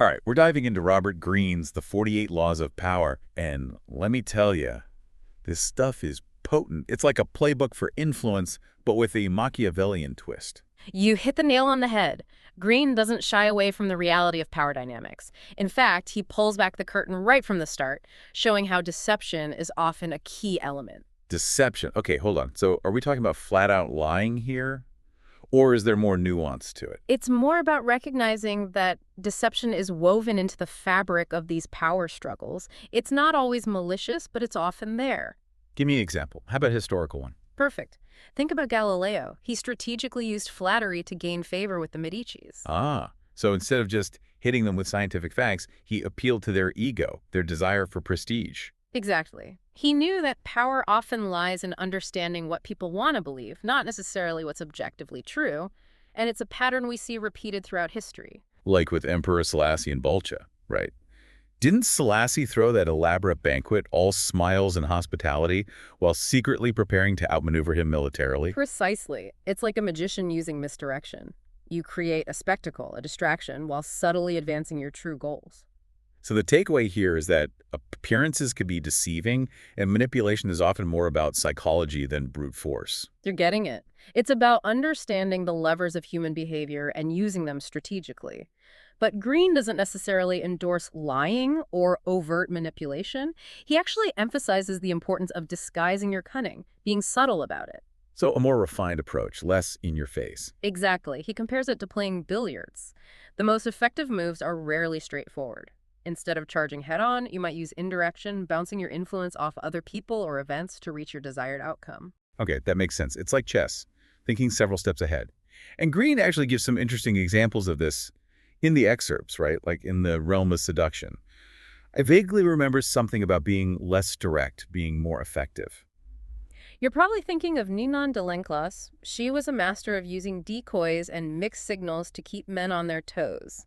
All right, we're diving into Robert Greene's The 48 Laws of Power, and let me tell you, this stuff is potent. It's like a playbook for influence, but with a Machiavellian twist. You hit the nail on the head. Greene doesn't shy away from the reality of power dynamics. In fact, he pulls back the curtain right from the start, showing how deception is often a key element. Deception. Okay, hold on. So are we talking about flat-out lying here, or is there more nuance to it? It's more about recognizing that deception is woven into the fabric of these power struggles. It's not always malicious, but it's often there. Give me an example. How about a historical one? Perfect. Think about Galileo. He strategically used flattery to gain favor with the Medicis. So instead of just hitting them with scientific facts, he appealed to their ego, their desire for prestige. Exactly. He knew that power often lies in understanding what people want to believe, not necessarily what's objectively true, and it's a pattern we see repeated throughout history. Like with Emperor Selassie in Bolcha, right? Didn't Selassie throw that elaborate banquet, all smiles and hospitality, while secretly preparing to outmaneuver him militarily? Precisely. It's like a magician using misdirection. You create a spectacle, a distraction, while subtly advancing your true goals. So the takeaway here is that appearances could be deceiving, and manipulation is often more about psychology than brute force. You're getting it. It's about understanding the levers of human behavior and using them strategically. But Greene doesn't necessarily endorse lying or overt manipulation. He actually emphasizes the importance of disguising your cunning, being subtle about it. So a more refined approach, less in your face. Exactly. He compares it to playing billiards. The most effective moves are rarely straightforward. Instead of charging head-on, you might use indirection, bouncing your influence off other people or events to reach your desired outcome. Okay, that makes sense. It's like chess, thinking several steps ahead. And Greene actually gives some interesting examples of this in the excerpts, right? Like in the realm of seduction. I vaguely remember something about being less direct, being more effective. You're probably thinking of Ninon de Lenclos. She was a master of using decoys and mixed signals to keep men on their toes.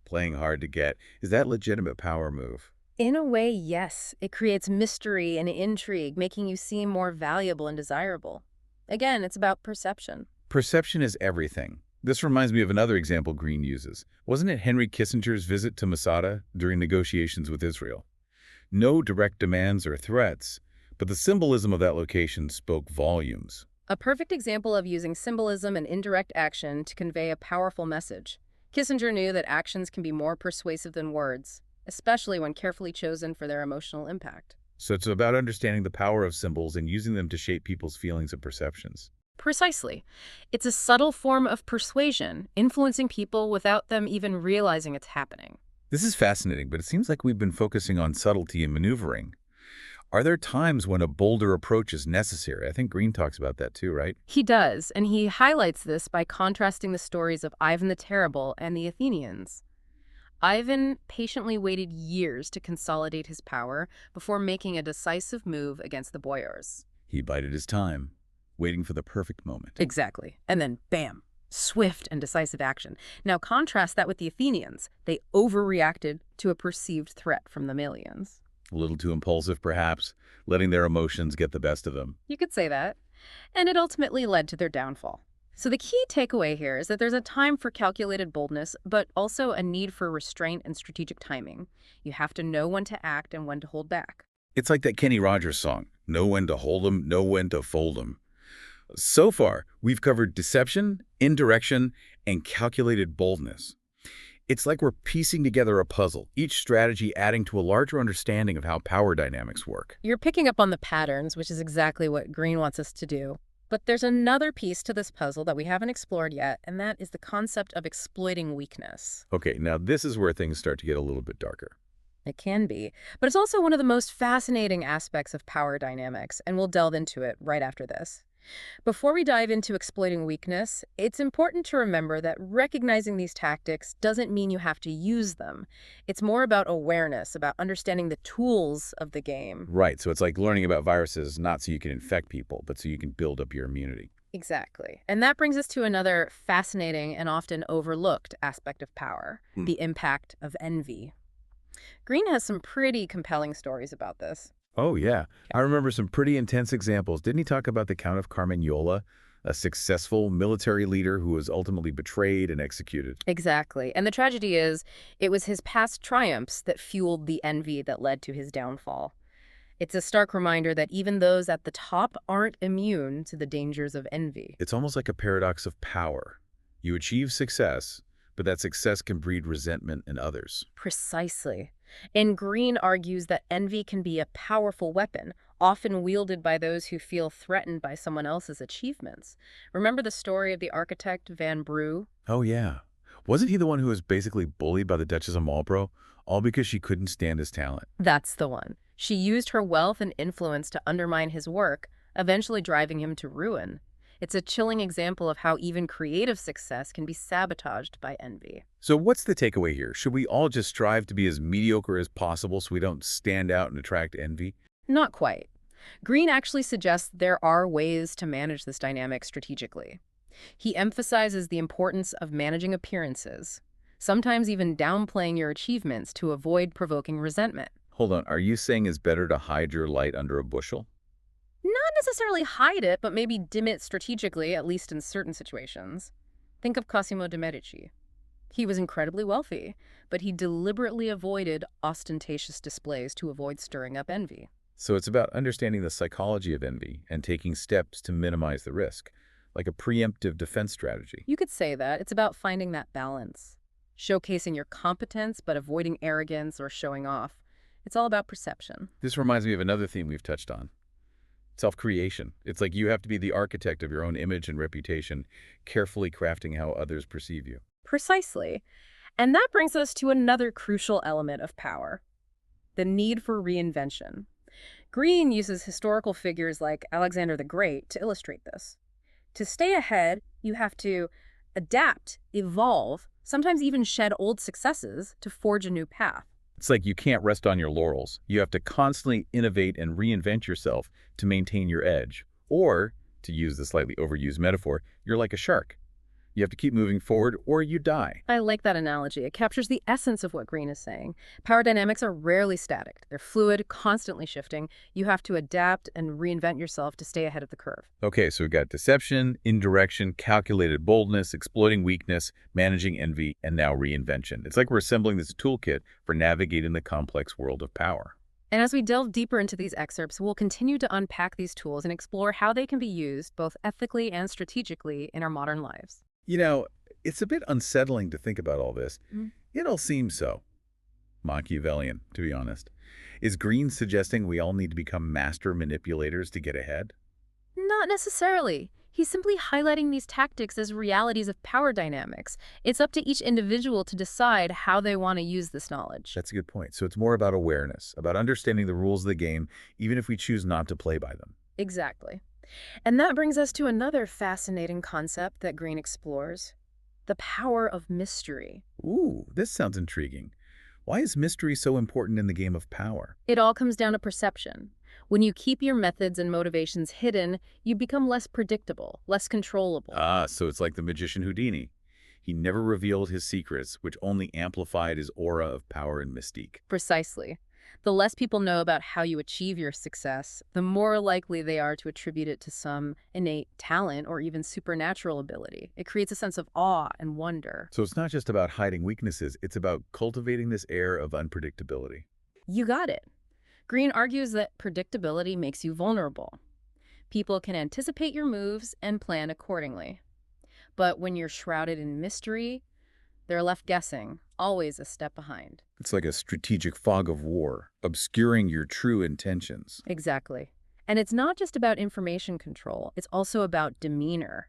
Playing hard to get. Is that legitimate power move? In a way, yes. It creates mystery and intrigue, making you seem more valuable and desirable. Again, it's about perception. Perception is everything. This reminds me of another example Greene uses. Wasn't it Henry Kissinger's visit to Masada during negotiations with Israel? No direct demands or threats, but the symbolism of that location spoke volumes. A perfect example of using symbolism and indirect action to convey a powerful message. Kissinger knew that actions can be more persuasive than words, especially when carefully chosen for their emotional impact. So it's about understanding the power of symbols and using them to shape people's feelings and perceptions. Precisely. It's a subtle form of persuasion, influencing people without them even realizing it's happening. This is fascinating, but it seems like we've been focusing on subtlety and maneuvering. Are there times when a bolder approach is necessary? I think Greene talks about that too, right? He does, and he highlights this by contrasting the stories of Ivan the Terrible and the Athenians. Ivan patiently waited years to consolidate his power before making a decisive move against the boyars. He bided his time, waiting for the perfect moment. Exactly. And then, bam, swift and decisive action. Now contrast that with the Athenians. They overreacted to a perceived threat from the Melians. A little too impulsive, perhaps, letting their emotions get the best of them. You could say that. And it ultimately led to their downfall. So the key takeaway here is that there's a time for calculated boldness, but also a need for restraint and strategic timing. You have to know when to act and when to hold back. It's like that Kenny Rogers song, know when to hold 'em, know when to fold 'em. So far, we've covered deception, indirection, and calculated boldness. It's like we're piecing together a puzzle, each strategy adding to a larger understanding of how power dynamics work. You're picking up on the patterns, which is exactly what Greene wants us to do. But there's another piece to this puzzle that we haven't explored yet, and that is the concept of exploiting weakness. Okay, now this is where things start to get a little bit darker. It can be, but it's also one of the most fascinating aspects of power dynamics, and we'll delve into it right after this. Before we dive into exploiting weakness, it's important to remember that recognizing these tactics doesn't mean you have to use them. It's more about awareness, about understanding the tools of the game. Right, so it's like learning about viruses not so you can infect people, but so you can build up your immunity. Exactly. And that brings us to another fascinating and often overlooked aspect of power, the impact of envy. Greene has some pretty compelling stories about this. Oh, yeah. I remember some pretty intense examples. Didn't he talk about the Count of Carmagnola, a successful military leader who was ultimately betrayed and executed. Exactly. And the tragedy is, it was his past triumphs that fueled the envy that led to his downfall. It's a stark reminder that even those at the top aren't immune to the dangers of envy. It's almost like a paradox of power. You achieve success, but that success can breed resentment in others. Precisely. And Greene argues that envy can be a powerful weapon, often wielded by those who feel threatened by someone else's achievements. Remember the story of the architect Van Brugh? Oh, yeah. Wasn't he the one who was basically bullied by the Duchess of Marlborough, all because she couldn't stand his talent? That's the one. She used her wealth and influence to undermine his work, eventually driving him to ruin. It's a chilling example of how even creative success can be sabotaged by envy. So what's the takeaway here? Should we all just strive to be as mediocre as possible so we don't stand out and attract envy? Not quite. Greene actually suggests there are ways to manage this dynamic strategically. He emphasizes the importance of managing appearances, sometimes even downplaying your achievements to avoid provoking resentment. Hold on, are you saying it's better to hide your light under a bushel? Not necessarily hide it, but maybe dim it strategically, at least in certain situations. Think of Cosimo de' Medici. He was incredibly wealthy, but he deliberately avoided ostentatious displays to avoid stirring up envy. So it's about understanding the psychology of envy and taking steps to minimize the risk, like a preemptive defense strategy. You could say that. It's about finding that balance. Showcasing your competence, but avoiding arrogance or showing off. It's all about perception. This reminds me of another theme we've touched on. Self-creation. It's like you have to be the architect of your own image and reputation, carefully crafting how others perceive you. Precisely. And that brings us to another crucial element of power, the need for reinvention. Greene uses historical figures like Alexander the Great to illustrate this. To stay ahead, you have to adapt, evolve, sometimes even shed old successes to forge a new path. It's like you can't rest on your laurels. You have to constantly innovate and reinvent yourself to maintain your edge. Or, to use the slightly overused metaphor, you're like a shark. You have to keep moving forward or you die. I like that analogy. It captures the essence of what Greene is saying. Power dynamics are rarely static. They're fluid, constantly shifting. You have to adapt and reinvent yourself to stay ahead of the curve. Okay, so we've got deception, indirection, calculated boldness, exploiting weakness, managing envy, and now reinvention. It's like we're assembling this toolkit for navigating the complex world of power. And as we delve deeper into these excerpts, we'll continue to unpack these tools and explore how they can be used both ethically and strategically in our modern lives. You know, it's a bit unsettling to think about all this. It all seems so Machiavellian, to be honest. Is Greene suggesting we all need to become master manipulators to get ahead? Not necessarily. He's simply highlighting these tactics as realities of power dynamics. It's up to each individual to decide how they want to use this knowledge. That's a good point. So it's more about awareness, about understanding the rules of the game, even if we choose not to play by them. Exactly. And that brings us to another fascinating concept that Greene explores, the power of mystery. Ooh, this sounds intriguing. Why is mystery so important in the game of power? It all comes down to perception. When you keep your methods and motivations hidden, you become less predictable, less controllable. Ah, so it's like the magician Houdini. He never revealed his secrets, which only amplified his aura of power and mystique. Precisely. The less people know about how you achieve your success, the more likely they are to attribute it to some innate talent or even supernatural ability. It creates a sense of awe and wonder. So it's not just about hiding weaknesses, it's about cultivating this air of unpredictability. You got it. Greene argues that predictability makes you vulnerable. People can anticipate your moves and plan accordingly. But when you're shrouded in mystery, they're left guessing, always a step behind. It's like a strategic fog of war, obscuring your true intentions. Exactly. And it's not just about information control, it's also about demeanor.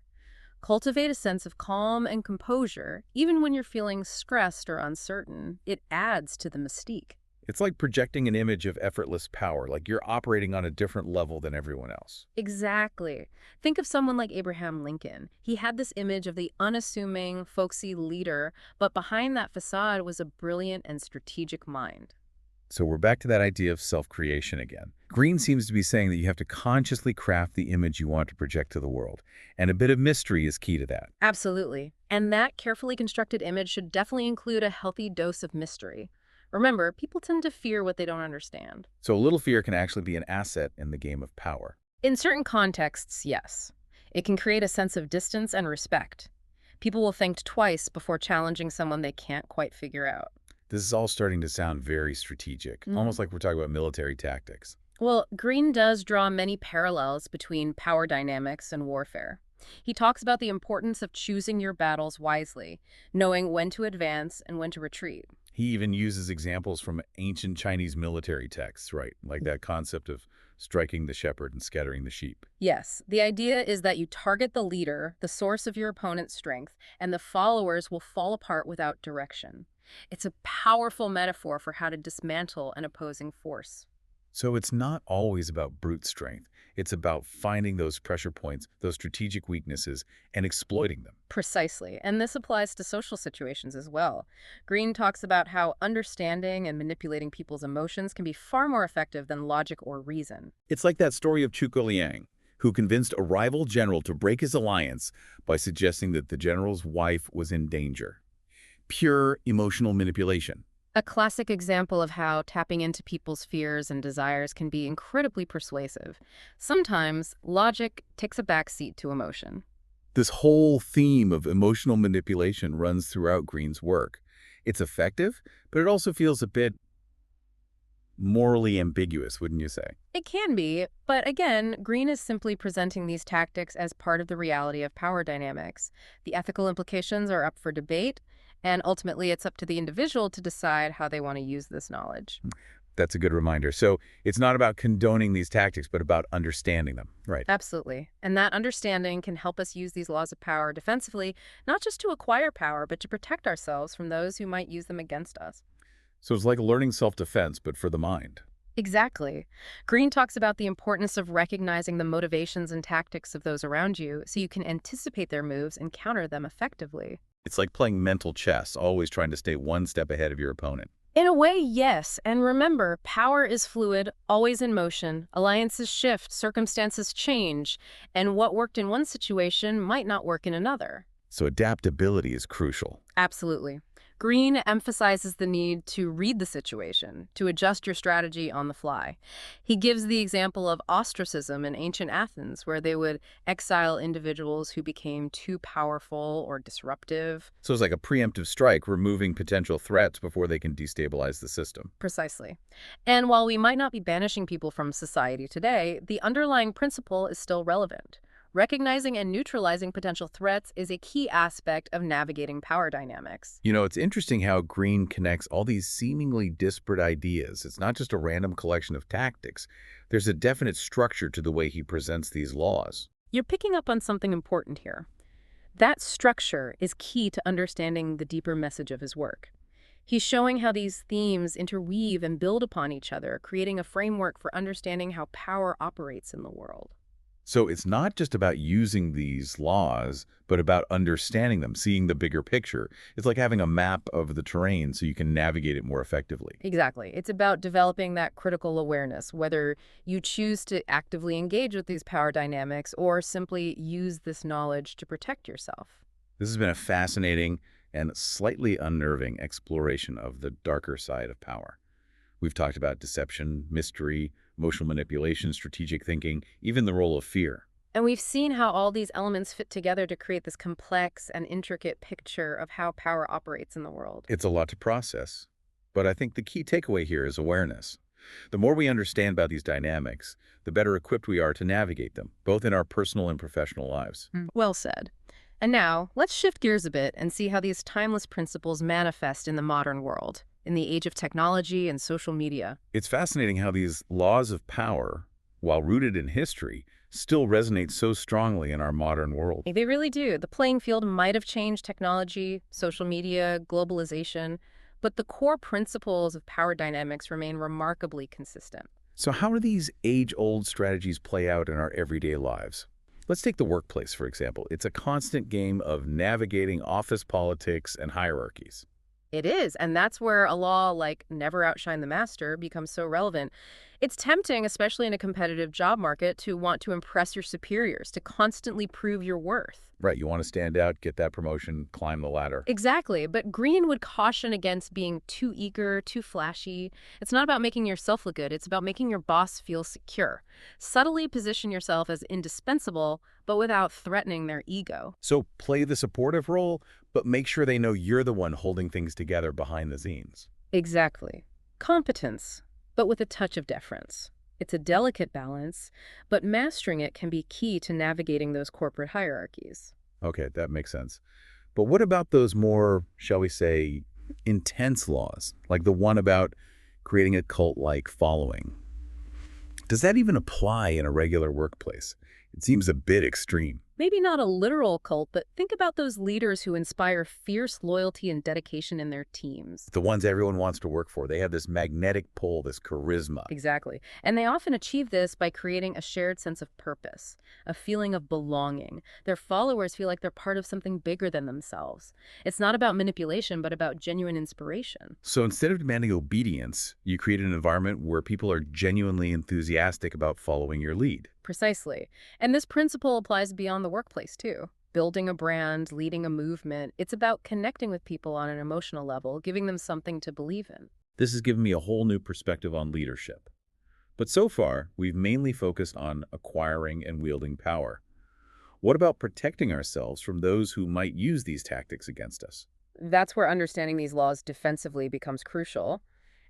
Cultivate a sense of calm and composure, even when you're feeling stressed or uncertain. It adds to the mystique. It's like projecting an image of effortless power, like you're operating on a different level than everyone else. Exactly. Think of someone like Abraham Lincoln. He had this image of the unassuming, folksy leader, but behind that facade was a brilliant and strategic mind. So we're back to that idea of self-creation again. Greene seems to be saying that you have to consciously craft the image you want to project to the world, and a bit of mystery is key to that. Absolutely. And that carefully constructed image should definitely include a healthy dose of mystery. Remember, people tend to fear what they don't understand. So a little fear can actually be an asset in the game of power. In certain contexts, yes. It can create a sense of distance and respect. People will think twice before challenging someone they can't quite figure out. This is all starting to sound very strategic, almost like we're talking about military tactics. Well, Greene does draw many parallels between power dynamics and warfare. He talks about the importance of choosing your battles wisely, knowing when to advance and when to retreat. He even uses examples from ancient Chinese military texts, right? Like that concept of striking the shepherd and scattering the sheep. Yes, the idea is that you target the leader, the source of your opponent's strength, and the followers will fall apart without direction. It's a powerful metaphor for how to dismantle an opposing force. So it's not always about brute strength. It's about finding those pressure points, those strategic weaknesses, and exploiting them. Precisely, and this applies to social situations as well. Greene talks about how understanding and manipulating people's emotions can be far more effective than logic or reason. It's like that story of Zhuge Liang, who convinced a rival general to break his alliance by suggesting that the general's wife was in danger. Pure emotional manipulation. A classic example of how tapping into people's fears and desires can be incredibly persuasive. Sometimes, logic takes a backseat to emotion. This whole theme of emotional manipulation runs throughout Greene's work. It's effective, but it also feels a bit morally ambiguous, wouldn't you say? It can be, but again, Greene is simply presenting these tactics as part of the reality of power dynamics. The ethical implications are up for debate, and ultimately it's up to the individual to decide how they want to use this knowledge. That's a good reminder. So it's not about condoning these tactics, but about understanding them. Right. Absolutely. And that understanding can help us use these laws of power defensively, not just to acquire power, but to protect ourselves from those who might use them against us. So it's like learning self-defense, but for the mind. Exactly. Greene talks about the importance of recognizing the motivations and tactics of those around you so you can anticipate their moves and counter them effectively. It's like playing mental chess, always trying to stay one step ahead of your opponent. In a way, yes. And remember, power is fluid, always in motion. Alliances shift, circumstances change, and what worked in one situation might not work in another. So adaptability is crucial. Absolutely. Greene emphasizes the need to read the situation, to adjust your strategy on the fly. He gives the example of ostracism in ancient Athens, where they would exile individuals who became too powerful or disruptive. So it's like a preemptive strike, removing potential threats before they can destabilize the system. Precisely. And while we might not be banishing people from society today, the underlying principle is still relevant. Recognizing and neutralizing potential threats is a key aspect of navigating power dynamics. You know, it's interesting how Greene connects all these seemingly disparate ideas. It's not just a random collection of tactics. There's a definite structure to the way he presents these laws. You're picking up on something important here. That structure is key to understanding the deeper message of his work. He's showing how these themes interweave and build upon each other, creating a framework for understanding how power operates in the world. So it's not just about using these laws, but about understanding them, seeing the bigger picture. It's like having a map of the terrain so you can navigate it more effectively. Exactly. It's about developing that critical awareness, whether you choose to actively engage with these power dynamics or simply use this knowledge to protect yourself. This has been a fascinating and slightly unnerving exploration of the darker side of power. We've talked about deception, mystery, emotional manipulation, strategic thinking, even the role of fear. And we've seen how all these elements fit together to create this complex and intricate picture of how power operates in the world. It's a lot to process, but I think the key takeaway here is awareness. The more we understand about these dynamics, the better equipped we are to navigate them, both in our personal and professional lives. Well said. And now, let's shift gears a bit and see how these timeless principles manifest in the modern world, in the age of technology and social media. It's fascinating how these laws of power, while rooted in history, still resonate so strongly in our modern world. They really do. The playing field might have changed technology, social media, globalization, but the core principles of power dynamics remain remarkably consistent. So how do these age-old strategies play out in our everyday lives? Let's take the workplace, for example. It's a constant game of navigating office politics and hierarchies. It is, and that's where a law like never outshine the master becomes so relevant. It's tempting, especially in a competitive job market, to want to impress your superiors, to constantly prove your worth. Right, you want to stand out, get that promotion, climb the ladder. Exactly, but Greene would caution against being too eager, too flashy. It's not about making yourself look good, it's about making your boss feel secure. Subtly position yourself as indispensable, but without threatening their ego. So play the supportive role, but make sure they know you're the one holding things together behind the scenes. Exactly. Competence, but with a touch of deference. It's a delicate balance, but mastering it can be key to navigating those corporate hierarchies. Okay, that makes sense. But what about those more, shall we say, intense laws, like the one about creating a cult-like following? Does that even apply in a regular workplace? It seems a bit extreme. Maybe not a literal cult, but think about those leaders who inspire fierce loyalty and dedication in their teams. The ones everyone wants to work for, they have this magnetic pull, this charisma. Exactly. And they often achieve this by creating a shared sense of purpose, a feeling of belonging. Their followers feel like they're part of something bigger than themselves. It's not about manipulation, but about genuine inspiration. So instead of demanding obedience, you create an environment where people are genuinely enthusiastic about following your lead. Precisely. And this principle applies beyond the workplace, too. Building a brand, leading a movement, it's about connecting with people on an emotional level, giving them something to believe in. This has given me a whole new perspective on leadership. But so far, we've mainly focused on acquiring and wielding power. What about protecting ourselves from those who might use these tactics against us? That's where understanding these laws defensively becomes crucial.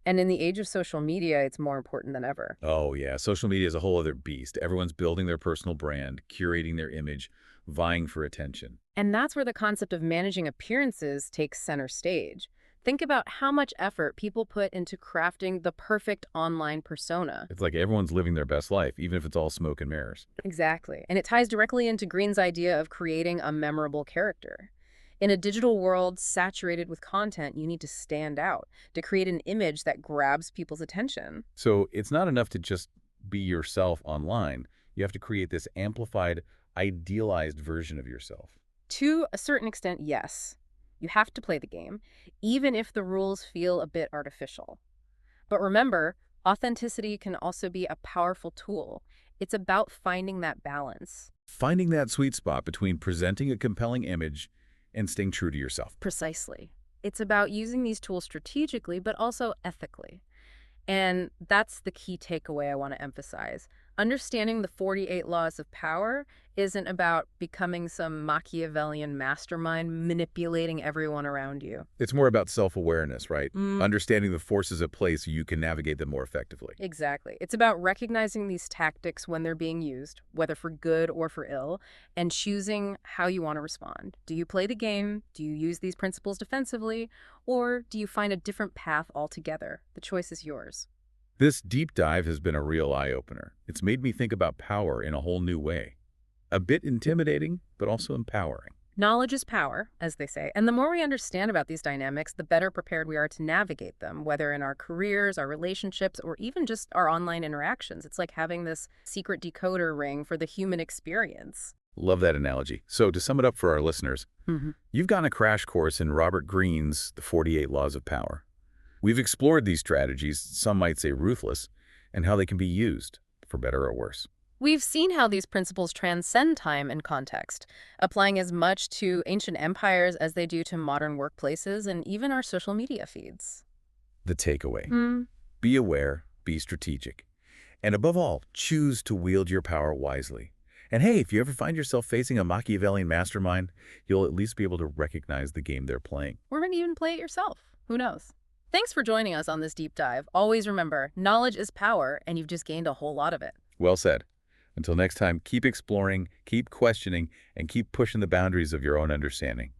And in the age of social media, it's more important than ever. Oh yeah, social media is a whole other beast. Everyone's building their personal brand, curating their image, vying for attention. And that's where the concept of managing appearances takes center stage. Think about how much effort people put into crafting the perfect online persona. It's like everyone's living their best life, even if it's all smoke and mirrors. Exactly. And it ties directly into Greene's idea of creating a memorable character. In a digital world saturated with content, you need to stand out to create an image that grabs people's attention. So it's not enough to just be yourself online. You have to create this amplified, idealized version of yourself. To a certain extent, yes. You have to play the game, even if the rules feel a bit artificial. But remember, authenticity can also be a powerful tool. It's about finding that balance. Finding that sweet spot between presenting a compelling image and staying true to yourself. Precisely. It's about using these tools strategically, but also ethically. And that's the key takeaway I want to emphasize. Understanding the 48 laws of power isn't about becoming some Machiavellian mastermind manipulating everyone around you. It's more about self-awareness, right? Mm, Understanding the forces at play so you can navigate them more effectively. exactly. It's about recognizing these tactics when they're being used, whether for good or for ill, and choosing how you want to respond. Do you play the game? Do you use these principles defensively? Or do you find a different path altogether? The choice is yours. This deep dive has been a real eye-opener. It's made me think about power in a whole new way. A bit intimidating, but also empowering. Knowledge is power, as they say, and the more we understand about these dynamics, the better prepared we are to navigate them, whether in our careers, our relationships, or even just our online interactions. It's like having this secret decoder ring for the human experience. Love that analogy. So to sum it up for our listeners, you've gotten a crash course in Robert Greene's The 48 Laws of Power. We've explored these strategies, some might say ruthless, and how they can be used, for better or worse. We've seen how these principles transcend time and context, applying as much to ancient empires as they do to modern workplaces and even our social media feeds. The takeaway. Be aware, be strategic, and above all, choose to wield your power wisely. And hey, if you ever find yourself facing a Machiavellian mastermind, you'll at least be able to recognize the game they're playing. Or maybe even play it yourself. Who knows? Thanks for joining us on this deep dive. Always remember, knowledge is power, and you've just gained a whole lot of it. Well said. Until next time, keep exploring, keep questioning, and keep pushing the boundaries of your own understanding.